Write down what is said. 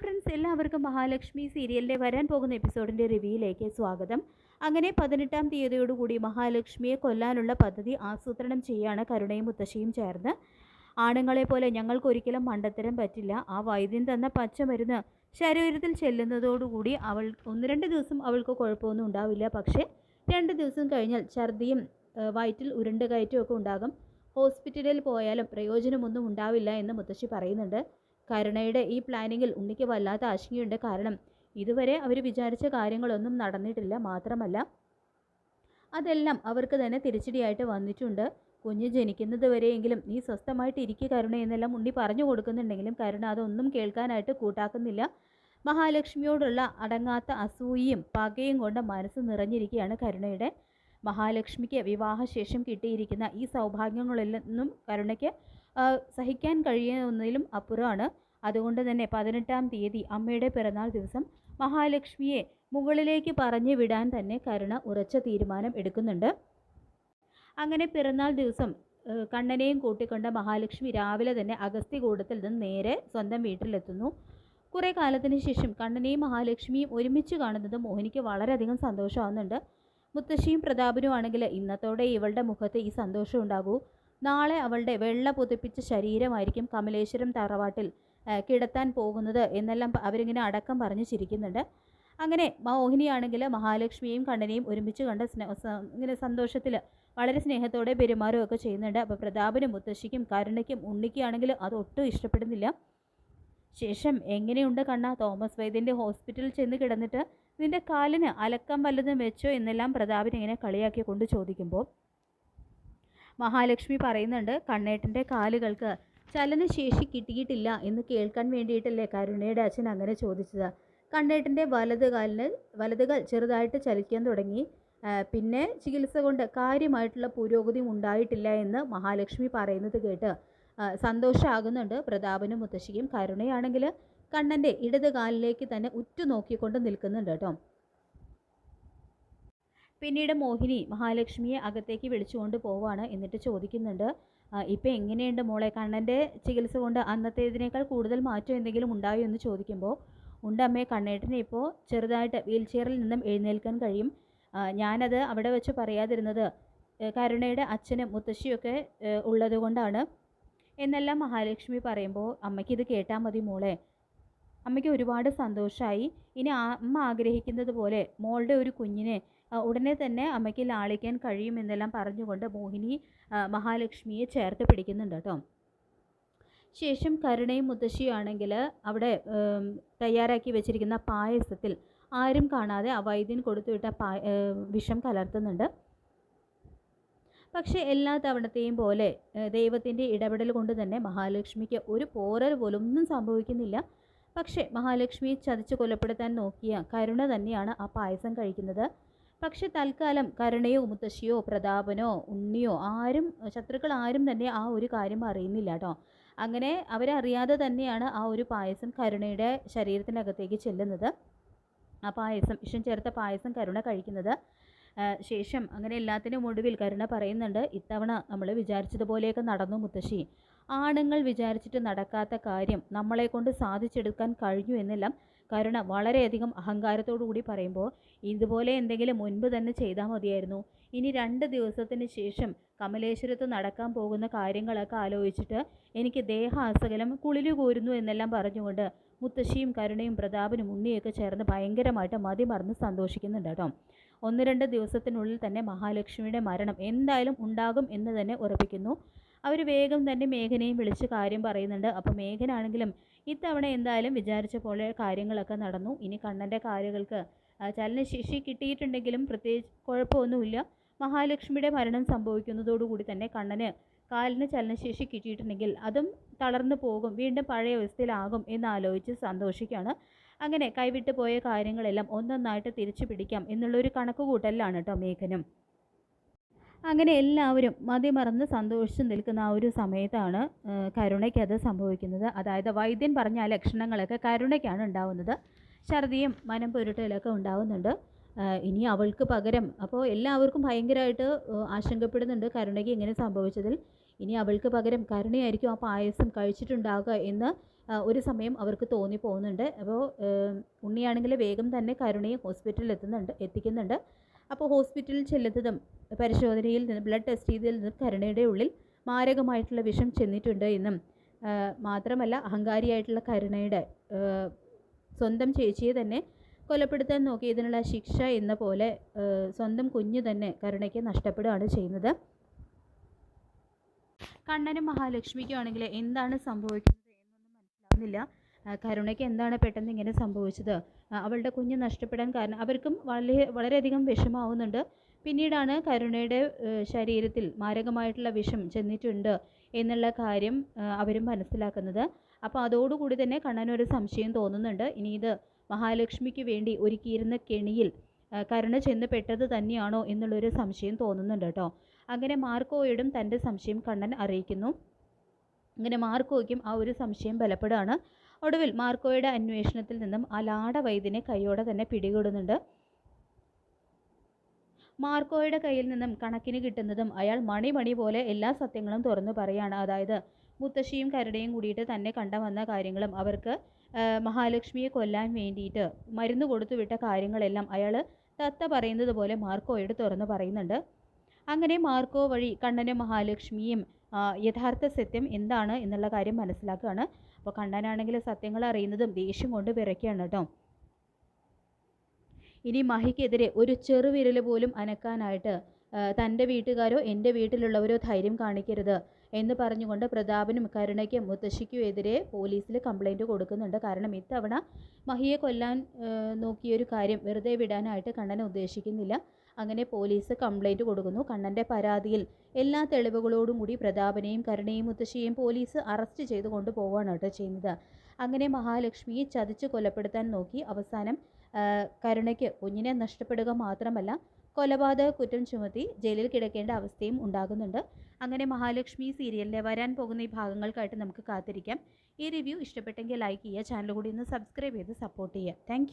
Friends, എല്ലാവർക്കും മഹാലക്ഷ്മി സീരിയലിൻ്റെ വരാൻ പോകുന്ന എപ്പിസോഡിൻ്റെ റിവ്യൂയിലേക്ക് സ്വാഗതം. അങ്ങനെ 18-ാം തീയതിയോടുകൂടി മഹാലക്ഷ്മിയെ കൊല്ലാനുള്ള പദ്ധതി ആസൂത്രണം ചെയ്യാണ് കരുണയും മുത്തശ്ശിയും ചേർന്ന്. ആണുങ്ങളെപ്പോലെ ഞങ്ങൾക്കൊരിക്കലും മണ്ടത്തരം പറ്റില്ല. ആ വൈദ്യൻ തന്ന പച്ചമരുന്ന് ശരീരത്തിൽ ചെല്ലുന്നതോടുകൂടി അവൾ 1-2 ദിവസം അവൾക്ക് കുഴപ്പമൊന്നും ഉണ്ടാവില്ല. പക്ഷേ 2 ദിവസം കഴിഞ്ഞാൽ ഛർദിയും വയറ്റിൽ ഉരുണ്ട് കയറ്റമൊക്കെ ഉണ്ടാകും. ഹോസ്പിറ്റലിൽ പോയാലും പ്രയോജനമൊന്നും ഉണ്ടാവില്ല എന്ന് മുത്തശ്ശി പറയുന്നുണ്ട്. കരുണയുടെ ഈ പ്ലാനിങ്ങിൽ ഉണ്ണിക്ക് വല്ലാത്ത ആശങ്കയുണ്ട്. കാരണം ഇതുവരെ അവർ വിചാരിച്ച കാര്യങ്ങളൊന്നും നടന്നിട്ടില്ല. മാത്രമല്ല അതെല്ലാം അവർക്ക് തന്നെ തിരിച്ചടിയായിട്ട് വന്നിട്ടുണ്ട്. കുഞ്ഞ് ജനിക്കുന്നത് വരെയെങ്കിലും നീ സ്വസ്ഥമായിട്ട് ഇരിക്കുക കരുണ എന്നെല്ലാം ഉണ്ണി പറഞ്ഞു കൊടുക്കുന്നുണ്ടെങ്കിലും കരുണ അതൊന്നും കേൾക്കാനായിട്ട് കൂട്ടാക്കുന്നില്ല. മഹാലക്ഷ്മിയോടുള്ള അടങ്ങാത്ത അസൂയയും പകയും കൊണ്ട് മനസ്സ് നിറഞ്ഞിരിക്കുകയാണ് കരുണയുടെ. മഹാലക്ഷ്മിക്ക് വിവാഹശേഷം കിട്ടിയിരിക്കുന്ന ഈ സൗഭാഗ്യങ്ങളെല്ലാം കരുണയ്ക്ക് സഹിക്കാൻ കഴിയുന്നതിലും അപ്പുറമാണ്. അതുകൊണ്ട് തന്നെ 18-ാം തീയതി അമ്മയുടെ പിറന്നാൾ ദിവസം മഹാലക്ഷ്മിയെ മുകളിലേക്ക് പറഞ്ഞു വിടാൻ തന്നെ കരുണ ഉറച്ച തീരുമാനം എടുക്കുന്നുണ്ട്. അങ്ങനെ പിറന്നാൾ ദിവസം കണ്ണനെയും കൂട്ടിക്കൊണ്ട് മഹാലക്ഷ്മി രാവിലെ തന്നെ അഗസ്ത്യകൂടത്തിൽ നിന്ന് നേരെ സ്വന്തം വീട്ടിലെത്തുന്നു. കുറേ കാലത്തിന് ശേഷം കണ്ണനെയും മഹാലക്ഷ്മിയും ഒരുമിച്ച് കാണുന്നത് മോഹിനിക്ക് വളരെയധികം സന്തോഷമാകുന്നുണ്ട്. മുത്തശ്ശിയും പ്രതാപനും ആണെങ്കിൽ ഇന്നത്തോടെ ഇവളുടെ മുഖത്ത് ഈ സന്തോഷം ഉണ്ടാകൂ. നാളെ അവളുടെ വെള്ള പുതപ്പിച്ച ശരീരമായിരിക്കും കമലേശ്വരം തറവാട്ടിൽ കിടത്താൻ പോകുന്നത് എന്നെല്ലാം അവരിങ്ങനെ അടക്കം പറഞ്ഞ് ചിരിക്കുന്നുണ്ട്. അങ്ങനെ മോഹിനിയാണെങ്കിൽ മഹാലക്ഷ്മിയെയും കണ്ണനെയും ഒരുമിച്ച് കണ്ട ഇങ്ങനെ സന്തോഷത്തിൽ വളരെ സ്നേഹത്തോടെ പെരുമാറുകയൊക്കെ ചെയ്യുന്നുണ്ട്. അപ്പോൾ പ്രതാപനും മുത്തശ്ശിക്കും കരുണയ്ക്കും ഉണ്ണിക്കാണെങ്കിൽ അതൊട്ടും ഇഷ്ടപ്പെടുന്നില്ല. ശേഷം എങ്ങനെയുണ്ട് കണ്ണ, തോമസ് വൈദ്യൻ്റെ ഹോസ്പിറ്റലിൽ ചെന്ന് കിടന്നിട്ട് നിന്റെ കാലിന് അലക്കം വല്ലതും വെച്ചോ എന്നെല്ലാം പ്രതാപൻ ഇങ്ങനെ കളിയാക്കി കൊണ്ട് ചോദിക്കുമ്പോൾ മഹാലക്ഷ്മി പറയുന്നുണ്ട്, കണ്ണേട്ടൻ്റെ കാലുകൾക്ക് ചലനശേഷി കിട്ടിയിട്ടില്ല എന്ന് കേൾക്കാൻ വേണ്ടിയിട്ടല്ലേ കരുണയുടെ അച്ഛൻ അങ്ങനെ ചോദിച്ചത്. കണ്ണേട്ടൻ്റെ വലതുകാൽ ചെറുതായിട്ട് ചലിക്കാൻ തുടങ്ങി. പിന്നെ ചികിത്സ കൊണ്ട് കാര്യമായിട്ടുള്ള പുരോഗതി ഉണ്ടായിട്ടില്ല എന്ന് മഹാലക്ഷ്മി പറയുന്നത് കേട്ട് സന്തോഷമാകുന്നുണ്ട് പ്രതാപനും മുത്തശ്ശിക്കും. കരുണയാണെങ്കിൽ കണ്ണൻ്റെ ഇടത് കാലിലേക്ക് തന്നെ ഉറ്റുനോക്കിക്കൊണ്ട് നിൽക്കുന്നുണ്ട് കേട്ടോ. പിന്നീട് മോഹിനി മഹാലക്ഷ്മിയെ അകത്തേക്ക് വിളിച്ചുകൊണ്ട് പോവാണ്. എന്നിട്ട് ചോദിക്കുന്നുണ്ട്, ഇപ്പം എങ്ങനെയുണ്ട് മോളെ, കണ്ണൻ്റെ ചികിത്സ കൊണ്ട് അന്നത്തേതിനേക്കാൾ കൂടുതൽ മാറ്റം എന്തെങ്കിലും ഉണ്ടായോ എന്ന് ചോദിക്കുമ്പോൾ ഉണ്ടമ്മേ, കണ്ണേട്ടനെ ഇപ്പോൾ ചെറുതായിട്ട് വീൽ ചെയറിൽ നിന്നും എഴുന്നേൽക്കാൻ കഴിയും. ഞാനത് അവിടെ വെച്ച് പറയാതിരുന്നത് കരുണയുടെ അച്ഛനും മുത്തശ്ശിയൊക്കെ ഉള്ളത് കൊണ്ടാണ് എന്നെല്ലാം മഹാലക്ഷ്മി പറയുമ്പോൾ അമ്മയ്ക്കിത് കേട്ടാൽ മതി മോളെ, അമ്മയ്ക്ക് ഒരുപാട് സന്തോഷമായി. ഇനി അമ്മ ആഗ്രഹിക്കുന്നത് പോലെ മോളുടെ ഒരു കുഞ്ഞിനെ ഉടനെ തന്നെ അമ്മയ്ക്ക് ലാളിക്കാൻ കഴിയുമെന്നെല്ലാം പറഞ്ഞുകൊണ്ട് മോഹിനി മഹാലക്ഷ്മിയെ ചേർത്ത് പിടിക്കുന്നുണ്ട് കേട്ടോ. ശേഷം കരുണയും മുത്തശ്ശിയാണെങ്കിൽ അവിടെ തയ്യാറാക്കി വെച്ചിരിക്കുന്ന പായസത്തിൽ ആരും കാണാതെ ആ വൈദ്യൻ കൊടുത്തുവിട്ട വിഷം കലർത്തുന്നുണ്ട്. പക്ഷേ എല്ലാ തവണത്തെയും പോലെ ദൈവത്തിൻ്റെ ഇടപെടൽ കൊണ്ട് തന്നെ മഹാലക്ഷ്മിക്ക് ഒരു പോറൽ പോലും ഒന്നും സംഭവിക്കുന്നില്ല. പക്ഷേ മഹാലക്ഷ്മിയെ ചതിച്ച് കൊലപ്പെടുത്താൻ നോക്കിയ കരുണ തന്നെയാണ് ആ പായസം കഴിക്കുന്നത്. പക്ഷെ തൽക്കാലം കരുണയോ മുത്തശ്ശിയോ പ്രതാപനോ ഉണ്ണിയോ ശത്രുക്കൾ ആരും തന്നെ ആ ഒരു കാര്യം അറിയുന്നില്ല കേട്ടോ. അങ്ങനെ അവരറിയാതെ തന്നെയാണ് ആ ഒരു പായസം കരുണയുടെ ശരീരത്തിനകത്തേക്ക് ചെല്ലുന്നത്. ആ പായസം, വിഷം ചേർത്ത പായസം കരുണ കഴിക്കുന്നത്. ശേഷം അങ്ങനെ എല്ലാത്തിനും ഒടുവിൽ കരുണ പറയുന്നുണ്ട്, ഇത്തവണ നമ്മൾ വിചാരിച്ചതുപോലെയൊക്കെ നടന്നു മുത്തശ്ശി. ആണുങ്ങൾ വിചാരിച്ചിട്ട് നടക്കാത്ത കാര്യം നമ്മളെ കൊണ്ട് സാധിച്ചെടുക്കാൻ കഴിഞ്ഞു എന്നെല്ലാം കരുണ വളരെയധികം അഹങ്കാരത്തോടു കൂടി പറയുമ്പോൾ ഇതുപോലെ എന്തെങ്കിലും മുൻപ് തന്നെ ചെയ്താൽ മതിയായിരുന്നു. ഇനി 2 ദിവസത്തിന് ശേഷം കമലേശ്വരത്ത് നടക്കാൻ പോകുന്ന കാര്യങ്ങളൊക്കെ ആലോചിച്ചിട്ട് എനിക്ക് ദേഹാസകലം കുളിരു കോരുന്നു എന്നെല്ലാം പറഞ്ഞുകൊണ്ട് മുത്തശ്ശിയും കരുണയും പ്രതാപനും ഉണ്ണിയൊക്കെ ചേർന്ന് ഭയങ്കരമായിട്ട് മതിമറന്ന് സന്തോഷിക്കുന്നുണ്ട് കേട്ടോ. 1-2 ദിവസത്തിനുള്ളിൽ തന്നെ മഹാലക്ഷ്മിയുടെ മരണം എന്തായാലും ഉണ്ടാകും എന്ന് തന്നെ ഉറപ്പിക്കുന്നു. അവർ വേഗം തന്നെ മേഘനയും വിളിച്ച് കാര്യം പറയുന്നുണ്ട്. അപ്പോൾ മേഘനാണെങ്കിലും ഇത്തവണ എന്തായാലും വിചാരിച്ച പോലെ കാര്യങ്ങളൊക്കെ നടന്നു. ഇനി കണ്ണൻ്റെ കാലുകൾക്ക് ചലനശേഷി കിട്ടിയിട്ടുണ്ടെങ്കിലും പ്രത്യേകിച്ച് കുഴപ്പമൊന്നുമില്ല. മഹാലക്ഷ്മിയുടെ മരണം സംഭവിക്കുന്നതോടുകൂടി തന്നെ കണ്ണന് കാലിന് ചലനശേഷി കിട്ടിയിട്ടുണ്ടെങ്കിൽ അതും തളർന്നു പോകും, വീണ്ടും പഴയ അവസ്ഥയിലാകും എന്നാലോചിച്ച് സന്തോഷിക്കുകയാണ്. അങ്ങനെ കൈവിട്ട് പോയ കാര്യങ്ങളെല്ലാം ഒന്നൊന്നായിട്ട് തിരിച്ചു പിടിക്കാം എന്നുള്ളൊരു കണക്കുകൂട്ടലിലാണ് കേട്ടോ മേഘനും. അങ്ങനെ എല്ലാവരും മതിമറന്ന് സന്തോഷിച്ച് നിൽക്കുന്ന ആ ഒരു സമയത്താണ് കരുണയ്ക്ക് അത് സംഭവിക്കുന്നത്. അതായത് വൈദ്യൻ പറഞ്ഞ ആ ലക്ഷണങ്ങളൊക്കെ കരുണയ്ക്കാണ് ഉണ്ടാവുന്നത്. ഛർദിയും മനം പുരട്ടലൊക്കെ ഉണ്ടാവുന്നുണ്ട്. ഇനി അവൾക്ക് പകരം, അപ്പോൾ എല്ലാവർക്കും ഭയങ്കരമായിട്ട് ആശങ്കപ്പെടുന്നുണ്ട് കരുണയ്ക്ക് ഇങ്ങനെ സംഭവിച്ചതിൽ. ഇനി അവൾക്ക് പകരം കരുണയായിരിക്കും ആ പായസം കഴിച്ചിട്ടുണ്ടാകുക എന്ന് ഒരു സമയം അവർക്ക് തോന്നിപ്പോകുന്നുണ്ട്. അപ്പോൾ ഉണ്ണിയാണെങ്കിൽ വേഗം തന്നെ കരുണയെ ഹോസ്പിറ്റലിൽ എത്തിക്കുന്നുണ്ട്. അപ്പോൾ ഹോസ്പിറ്റലിൽ ചെല്ലുന്നതും പരിശോധനയിൽ നിന്ന് ബ്ലഡ് ടെസ്റ്റ് ചെയ്തതിൽ നിന്ന് കരുണയുടെ ഉള്ളിൽ മാരകമായിട്ടുള്ള വിഷം ചെന്നിട്ടുണ്ട് എന്നും മാത്രമല്ല അഹങ്കാരിയായിട്ടുള്ള കരുണയുടെ സ്വന്തം ചേച്ചിയെ തന്നെ കൊലപ്പെടുത്താൻ നോക്കിയതിനുള്ള ശിക്ഷ എന്ന പോലെ സ്വന്തം കുഞ്ഞ് തന്നെ കരുണയ്ക്ക് നഷ്ടപ്പെടുകയാണ് ചെയ്യുന്നത്. കണ്ണനും മഹാലക്ഷ്മിക്കും ആണെങ്കിൽ എന്താണ് സംഭവിക്കുന്നത് എന്നൊന്നും മനസ്സിലാവുന്നില്ല. കരുണയ്ക്ക് എന്താണ് പെട്ടെന്ന് ഇങ്ങനെ സംഭവിച്ചത്, അവളുടെ കുഞ്ഞ് നഷ്ടപ്പെടാൻ കാരണം അവർക്കും വളരെയധികം വിഷമാവുന്നുണ്ട്. പിന്നീടാണ് കരുണയുടെ ശരീരത്തിൽ മാരകമായിട്ടുള്ള വിഷം ചെന്നിട്ടുണ്ട് എന്നുള്ള കാര്യം അവരും മനസ്സിലാക്കുന്നത്. അപ്പോൾ അതോടുകൂടി തന്നെ കണ്ണനൊരു സംശയം തോന്നുന്നുണ്ട്. ഇനി ഇത് മഹാലക്ഷ്മിക്ക് വേണ്ടി ഒരുക്കിയിരുന്ന കെണിയിൽ കരുണ ചെന്ന് പെട്ടത് തന്നെയാണോ എന്നുള്ളൊരു സംശയം തോന്നുന്നുണ്ട് കേട്ടോ. അങ്ങനെ മാർക്കോയോടും തൻ്റെ സംശയം കണ്ണൻ അറിയിക്കുന്നു. അങ്ങനെ മാർക്കോയ്ക്കും ആ ഒരു സംശയം ബലപ്പെടുകയാണ്. ഒടുവിൽ മാർക്കോയുടെ അന്വേഷണത്തിൽ നിന്നും ആ ലാട വൈദ്യനെ കൈയോടെ തന്നെ പിടികൂടുന്നുണ്ട്. മാർക്കോയുടെ കയ്യിൽ നിന്നും കണക്കിന് കിട്ടുന്നതും അയാൾ മണി പോലെ എല്ലാ സത്യങ്ങളും തുറന്നു പറയുകയാണ്. അതായത് മുത്തശ്ശിയും കരുണയും കൂടിയിട്ട് തന്നെ കണ്ടുവന്ന കാര്യങ്ങളും അവർക്ക് മഹാലക്ഷ്മിയെ കൊല്ലാൻ വേണ്ടിയിട്ട് മരുന്ന് കൊടുത്തു വിട്ട കാര്യങ്ങളെല്ലാം അയാൾ തത്ത പറയുന്നത് പോലെ മാർക്കോയോട് തുറന്നു പറയുന്നുണ്ട്. അങ്ങനെ മാർക്കോ വഴി കണ്ണനും മഹാലക്ഷ്മിയും യഥാർത്ഥ സത്യം എന്താണ് എന്നുള്ള കാര്യം മനസ്സിലാക്കുകയാണ്. അപ്പോൾ കണ്ണനാണെങ്കിൽ സത്യങ്ങൾ അറിയുന്നതും ദേഷ്യം കൊണ്ട് വിറയ്ക്കുകയാണ് കേട്ടോ. ഇനി മഹിക്കെതിരെ ഒരു ചെറുവിരൽ പോലും അനക്കാനായിട്ട് തൻ്റെ വീട്ടുകാരോ എൻ്റെ വീട്ടിലുള്ളവരോ ധൈര്യം കാണിക്കരുത് എന്ന് പറഞ്ഞുകൊണ്ട് പ്രതാപനും കരുണയ്ക്കും മുത്തശ്ശിക്കും എതിരെ പോലീസിൽ കംപ്ലൈൻറ്റ് കൊടുക്കുന്നുണ്ട്. കാരണം ഇത്തവണ മഹിയെ കൊല്ലാൻ നോക്കിയൊരു കാര്യം വെറുതെ വിടാനായിട്ട് കണ്ണൻ ഉദ്ദേശിക്കുന്നില്ല. അങ്ങനെ പോലീസ് കംപ്ലൈൻറ്റ് കൊടുക്കുന്നു. കണ്ണൻ്റെ പരാതിയിൽ എല്ലാ തെളിവുകളോടും കൂടി പ്രതാപനെയും കരുണയും മുത്തശ്ശിയെയും പോലീസ് അറസ്റ്റ് ചെയ്ത് കൊണ്ടുപോവുകയാണ് കേട്ടോ ചെയ്യുന്നത്. അങ്ങനെ മഹാലക്ഷ്മിയെ ചതിച്ച് കൊലപ്പെടുത്താൻ നോക്കി അവസാനം കരുണയ്ക്ക് കുഞ്ഞിനെ നഷ്ടപ്പെടുക മാത്രമല്ല കൊലപാതക കുറ്റം ചുമത്തി ജയിലിൽ കിടക്കേണ്ട അവസ്ഥയും ഉണ്ടാകുന്നുണ്ട്. അങ്ങനെ മഹാലക്ഷ്മി സീരിയലിൻ്റെ വരാൻ പോകുന്ന ഈ ഭാഗങ്ങൾക്കായിട്ട് നമുക്ക് കാത്തിരിക്കാം. ഈ റിവ്യൂ ഇഷ്ടപ്പെട്ടെങ്കിൽ ലൈക്ക് ചെയ്യുക, ചാനൽ കൂടി ഒന്ന് സബ്സ്ക്രൈബ് ചെയ്ത് സപ്പോർട്ട് ചെയ്യുക. താങ്ക്